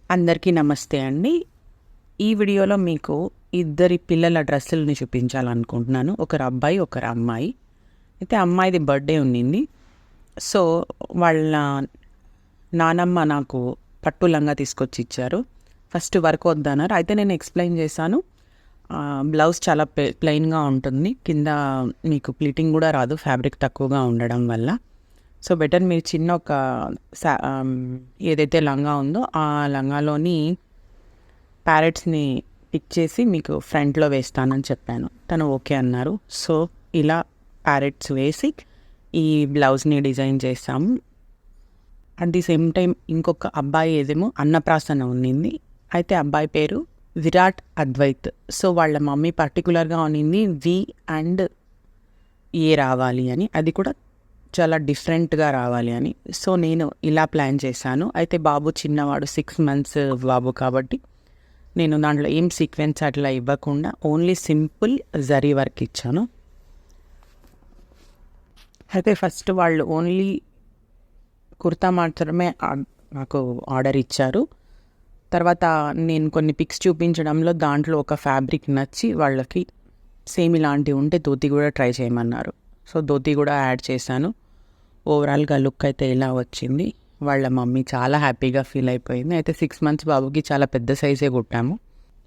అందరికీ నమస్తే అండి. ఈ వీడియోలో మీకు ఇద్దరి పిల్లల డ్రెస్సులని చూపించాలనుకుంటున్నాను. ఒకరు అబ్బాయి, ఒకరు అమ్మాయి. అయితే అమ్మాయిది బర్త్‌డే ఉన్నింది. సో, వాళ్ళ నానమ్మ నాకు పట్టు లంగా తీసుకొచ్చి ఇచ్చారు. ఫస్ట్ వర్క్ వద్దన్నారు. అయితే నేను ఎక్స్‌ప్లెయిన్ చేశాను. బ్లౌజ్ చాలా ప్లెయిన్‌గా ఉంటుంది. కింద మీకు ప్లీటింగ్ కూడా రాదు ఫ్యాబ్రిక్ తక్కువగా ఉండడం వల్ల. సో, బెటర్ మీరు చిన్న ఒక ఏదైతే లంగా ఉందో ఆ లంగాలోని ప్యారెట్స్‌ని పిక్ చేసి మీకు ఫ్రంట్‌లో వేస్తానని చెప్పాను. తను ఓకే అన్నారు. సో, ఇలా ప్యారెట్స్ వేసి ఈ బ్లౌజ్‌ని డిజైన్ చేసాము. అట్ ది సేమ్ టైం ఇంకొక అబ్బాయి ఏదేమో అన్నప్రాసన ఉన్నింది. అయితే అబ్బాయి పేరు విరాట్ అద్వైత్. సో, వాళ్ళ మమ్మీ పర్టిక్యులర్‌గా ఉన్నింది వి అండ్ ఏ రావాలి అని. అది కూడా చాలా డిఫరెంట్‌గా రావాలి అని. సో, నేను ఇలా ప్లాన్ చేశాను. అయితే బాబు చిన్నవాడు 6 మంత్స్ బాబు కాబట్టి నేను దాంట్లో ఏం సీక్వెన్స్ అట్లా ఇవ్వకుండా ఓన్లీ సింపుల్ జరీ వర్క్ ఇచ్చాను. అయితే ఫస్ట్ వాళ్ళు ఓన్లీ కుర్తా మాత్రమే నాకు ఆర్డర్ ఇచ్చారు. తర్వాత నేను కొన్ని పిక్స్ చూపించడంలో దాంట్లో ఒక ఫ్యాబ్రిక్ నచ్చి వాళ్ళకి సేమ్ ఇలాంటివి ఉంటే ధోతి కూడా ట్రై చేయమన్నారు. సో, ధోతి కూడా యాడ్ చేశాను. ఓవరాల్గా లుక్ అయితే ఇలా వచ్చింది. వాళ్ళ మమ్మీ చాలా హ్యాపీగా ఫీల్ అయిపోయింది. అయితే 6 మంత్స్ బాబుకి చాలా పెద్ద సైజే కుట్టాము.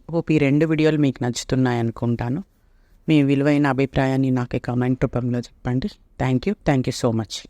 హోప్ ఈ 2 వీడియోలు మీకు నచ్చుతున్నాయి అనుకుంటాను. మీ విలువైన అభిప్రాయాన్ని నాకు కామెంట్ రూపంలో చెప్పండి. Thank you so much.